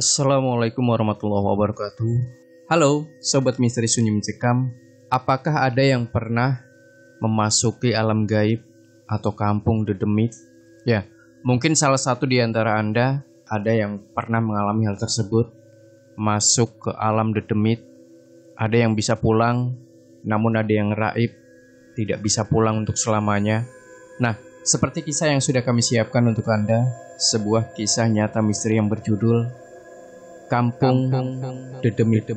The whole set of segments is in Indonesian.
Assalamualaikum warahmatullahi wabarakatuh. Halo, Sobat Misteri Sunyi Mencekam. Apakah ada yang pernah memasuki alam gaib atau kampung dedemit? Ya, mungkin salah satu di antara Anda ada yang pernah mengalami hal tersebut. Masuk ke alam dedemit. Ada yang bisa pulang, namun ada yang raib, tidak bisa pulang untuk selamanya. Nah, seperti kisah yang sudah kami siapkan untuk Anda, sebuah kisah nyata misteri yang berjudul Kampung Dedemit.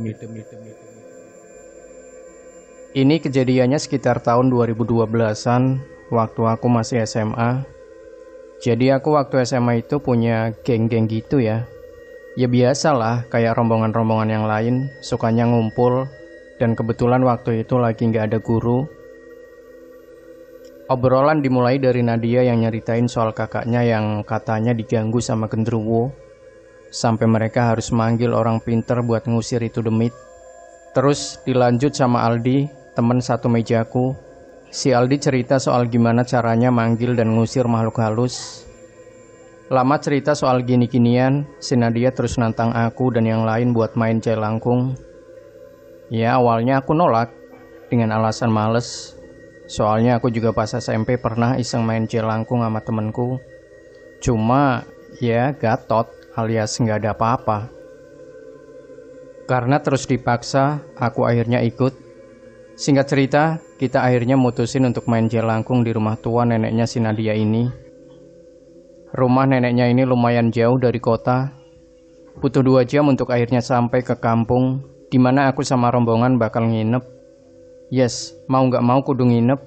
Ini kejadiannya sekitar tahun 2012-an, waktu aku masih SMA. Jadi aku waktu SMA itu punya geng-geng gitu ya. Ya biasalah, kayak rombongan-rombongan yang lain, sukanya ngumpul. Dan kebetulan waktu itu lagi gak ada guru. Obrolan dimulai dari Nadia yang nyeritain soal kakaknya yang katanya diganggu sama genderuwo. Sampai mereka harus manggil orang pinter buat ngusir itu demit. Terus dilanjut sama Aldi, temen satu mejaku. Si Aldi cerita soal gimana caranya manggil dan ngusir makhluk halus. Lama cerita soal gini-ginian, si Nadia terus nantang aku dan yang lain buat main jelangkung. Ya awalnya aku nolak dengan alasan males. Soalnya aku juga pas SMP pernah iseng main jelangkung sama temenku. Cuma ya gatot alias nggak ada apa-apa. Karena terus dipaksa, aku akhirnya ikut. Singkat cerita, kita akhirnya mutusin untuk main jelangkung di rumah tua neneknya si Nadia ini. Rumah neneknya ini lumayan jauh dari kota. Butuh 2 jam untuk akhirnya sampai ke kampung, dimana aku sama rombongan bakal nginep. Yes, mau nggak mau kudu nginep,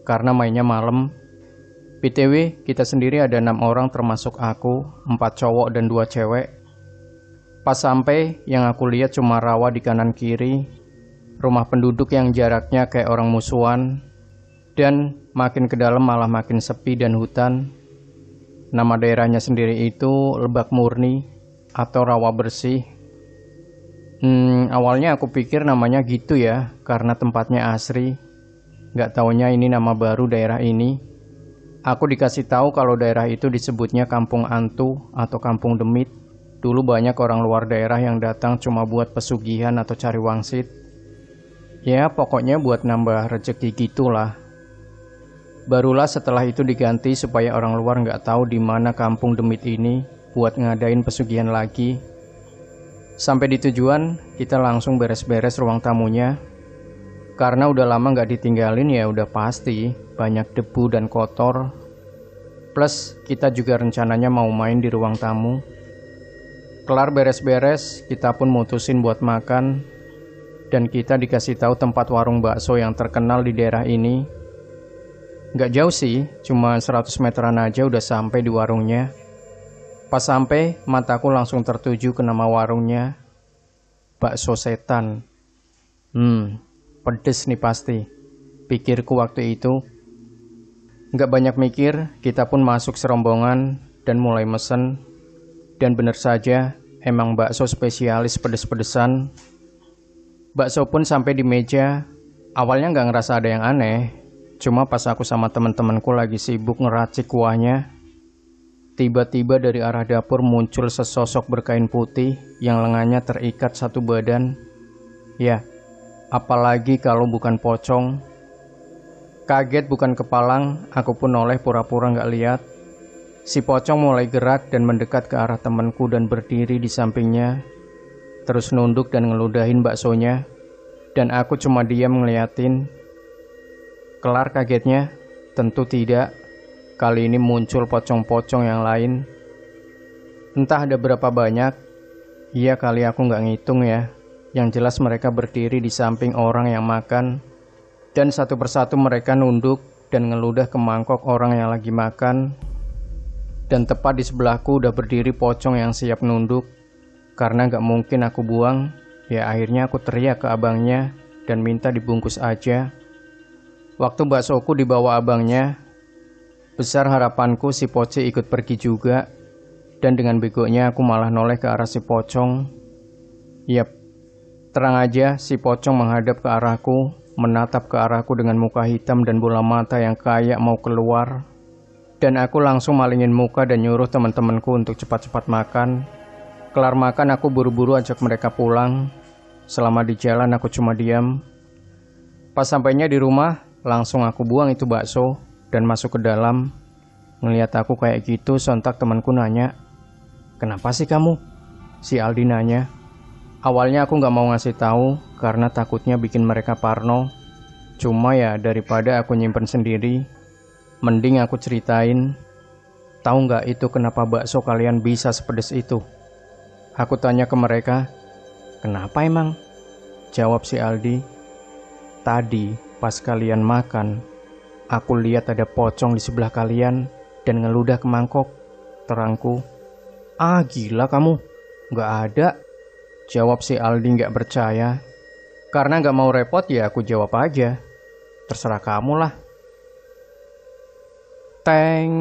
karena mainnya malam. BTW, kita sendiri ada 6 orang termasuk aku, 4 cowok dan 2 cewek. Pas sampai, yang aku lihat cuma rawa di kanan kiri, rumah penduduk yang jaraknya kayak orang musuhan, dan makin ke dalam malah makin sepi dan hutan. Nama daerahnya sendiri itu Lebak Murni atau Rawa Bersih. Awalnya aku pikir namanya gitu ya, karena tempatnya asri. Gak taunya ini nama baru daerah ini. Aku dikasih tahu kalau daerah itu disebutnya Kampung Antu atau Kampung Demit. Dulu banyak orang luar daerah yang datang cuma buat pesugihan atau cari wangsit. Ya pokoknya buat nambah rezeki gitulah. Barulah setelah itu diganti supaya orang luar nggak tahu di mana Kampung Demit ini buat ngadain pesugihan lagi. Sampai di tujuan kita langsung beres-beres ruang tamunya. Karena udah lama nggak ditinggalin ya udah pasti banyak debu dan kotor. Plus kita juga rencananya mau main di ruang tamu. Kelar beres-beres, kita pun mutusin buat makan. Dan kita dikasih tahu tempat warung bakso yang terkenal di daerah ini. Nggak jauh sih, cuma 100 meteran aja udah sampai di warungnya. Pas sampai, mataku langsung tertuju ke nama warungnya, Bakso Setan. Pedes nih pasti, pikirku waktu itu. Nggak banyak mikir, kita pun masuk serombongan dan mulai mesen. Dan bener saja, emang bakso spesialis pedes-pedesan. Bakso pun sampai di meja. Awalnya nggak ngerasa ada yang aneh. Cuma pas aku sama temen-temenku lagi sibuk ngeracik kuahnya, tiba-tiba dari arah dapur muncul sesosok berkain putih yang lengannya terikat satu badan. Ya, apalagi kalau bukan pocong. Kaget bukan kepalang, aku pun noleh pura-pura gak lihat. Si pocong mulai gerak dan mendekat ke arah temanku dan berdiri di sampingnya. Terus nunduk dan ngeludahin baksonya. Dan aku cuma diam ngeliatin. Kelar kagetnya? Tentu tidak. Kali ini muncul pocong-pocong yang lain. Entah ada berapa banyak. Iya kali aku gak ngitung ya. Yang jelas mereka berdiri di samping orang yang makan. Dan satu persatu mereka nunduk dan ngeludah ke mangkok orang yang lagi makan. Dan tepat di sebelahku udah berdiri pocong yang siap nunduk. Karena gak mungkin aku buang, ya akhirnya aku teriak ke abangnya dan minta dibungkus aja. Waktu baksoku dibawa abangnya, besar harapanku si Poci ikut pergi juga. Dan dengan begonya aku malah noleh ke arah si pocong. Yap, terang aja si pocong menghadap ke arahku, menatap ke arahku dengan muka hitam dan bola mata yang kayak mau keluar. Dan aku langsung malingin muka dan nyuruh teman-temanku untuk cepat-cepat makan. Kelar makan aku buru-buru ajak mereka pulang. Selama di jalan aku cuma diam. Pas sampainya di rumah, langsung aku buang itu bakso dan masuk ke dalam. Ngelihat aku kayak gitu, sontak temanku nanya, "Kenapa sih kamu?" Si Aldi nanya. Awalnya aku gak mau ngasih tahu karena takutnya bikin mereka parno. Cuma ya daripada aku nyimpen sendiri, mending aku ceritain. Tahu gak itu kenapa bakso kalian bisa sepedes itu? Aku tanya ke mereka, "Kenapa emang?" Jawab si Aldi, "Tadi pas kalian makan, aku lihat ada pocong di sebelah kalian dan ngeludah ke mangkok." Terangku. "Ah gila kamu, gak ada." Jawab si Aldi gak percaya. Karena gak mau repot ya aku jawab aja, "Terserah kamu lah." Teng.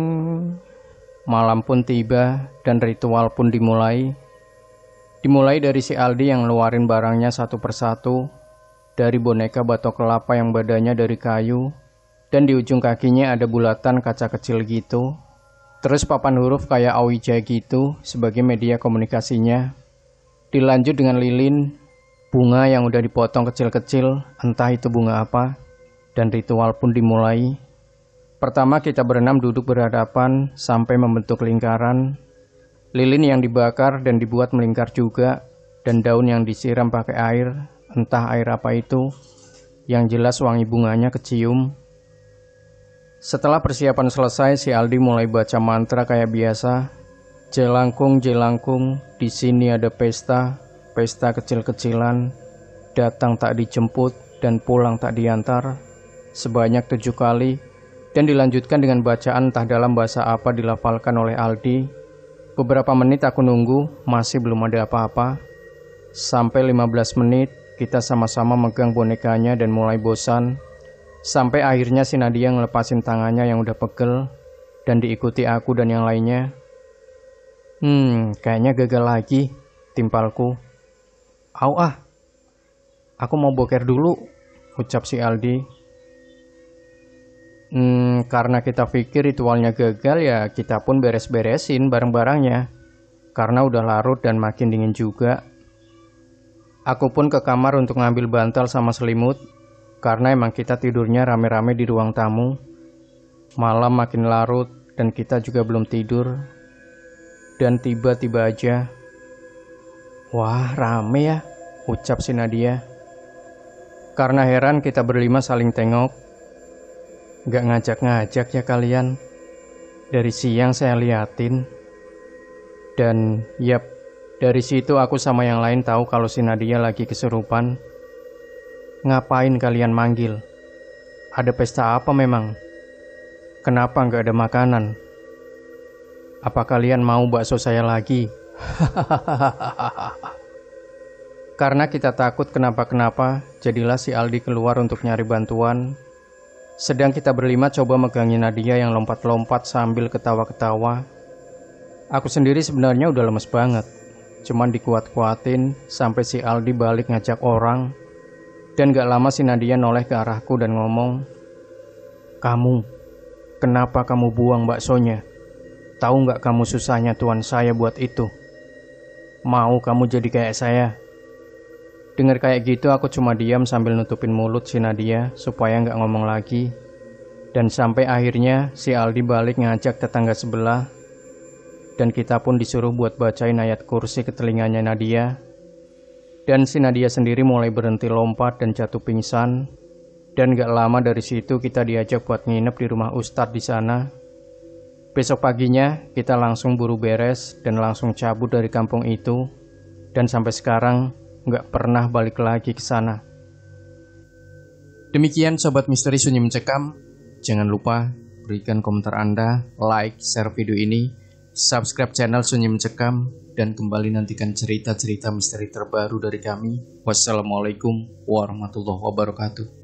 Malam pun tiba dan ritual pun dimulai. Dimulai dari si Aldi yang ngeluarin barangnya satu persatu. Dari boneka batok kelapa yang badannya dari kayu, dan di ujung kakinya ada bulatan kaca kecil gitu. Terus papan huruf kayak Ouija gitu sebagai media komunikasinya. Dilanjut dengan lilin, bunga yang udah dipotong kecil-kecil, entah itu bunga apa. Dan ritual pun dimulai. Pertama kita berenam duduk berhadapan sampai membentuk lingkaran. Lilin yang dibakar dan dibuat melingkar juga, dan daun yang disiram pakai air, entah air apa itu, yang jelas wangi bunganya kecium. Setelah persiapan selesai, si Aldi mulai baca mantra kayak biasa. Jelangkung, jelangkung, di sini ada pesta, pesta kecil-kecilan, datang tak dijemput dan pulang tak diantar, sebanyak 7 kali, dan dilanjutkan dengan bacaan entah dalam bahasa apa dilafalkan oleh Aldi. Beberapa menit aku nunggu, masih belum ada apa-apa. Sampai 15 menit, kita sama-sama megang bonekanya dan mulai bosan. Sampai akhirnya si Nadia ngelepasin tangannya yang udah pegel, dan diikuti aku dan yang lainnya. Kayaknya gagal lagi, timpalku. "Au ah, aku mau boker dulu," ucap si Aldi. Karena kita pikir ritualnya gagal ya kita pun beres-beresin barang-barangnya. Karena udah larut dan makin dingin juga. Aku pun ke kamar untuk ngambil bantal sama selimut. Karena emang kita tidurnya rame-rame di ruang tamu. Malam makin larut dan kita juga belum tidur. Dan tiba-tiba aja, "Wah rame ya," ucap si Nadia. Karena heran kita berlima saling tengok. "Gak ngajak-ngajak ya kalian. Dari siang saya liatin." Dan yap, dari situ aku sama yang lain tahu kalau si Nadia lagi kesurupan. "Ngapain kalian manggil? Ada pesta apa memang? Kenapa gak ada makanan? Apa kalian mau bakso saya lagi?" Karena kita takut kenapa-kenapa, jadilah si Aldi keluar untuk nyari bantuan. Sedang kita berlima coba megangin Nadia yang lompat-lompat sambil ketawa-ketawa. Aku sendiri sebenarnya udah lemes banget. Cuman dikuat-kuatin sampai si Aldi balik ngajak orang. Dan gak lama si Nadia noleh ke arahku dan ngomong, "Kamu, kenapa kamu buang baksonya? Tahu gak kamu susahnya tuan saya buat itu? Mau kamu jadi kayak saya?" Dengar kayak gitu aku cuma diam sambil nutupin mulut si Nadia supaya nggak ngomong lagi. Dan sampai akhirnya si Aldi balik ngajak tetangga sebelah. Dan kita pun disuruh buat bacain ayat kursi ke telinganya Nadia. Dan si Nadia sendiri mulai berhenti lompat dan jatuh pingsan. Dan nggak lama dari situ kita diajak buat nginep di rumah Ustadz di sana. Besok paginya kita langsung buru beres dan langsung cabut dari kampung itu. Dan sampai sekarang nggak pernah balik lagi ke sana. Demikian Sobat Misteri Sunyi Mencekam. Jangan lupa berikan komentar Anda, like, share video ini, subscribe channel Sunyi Mencekam, dan kembali nantikan cerita-cerita misteri terbaru dari kami. Wassalamualaikum warahmatullahi wabarakatuh.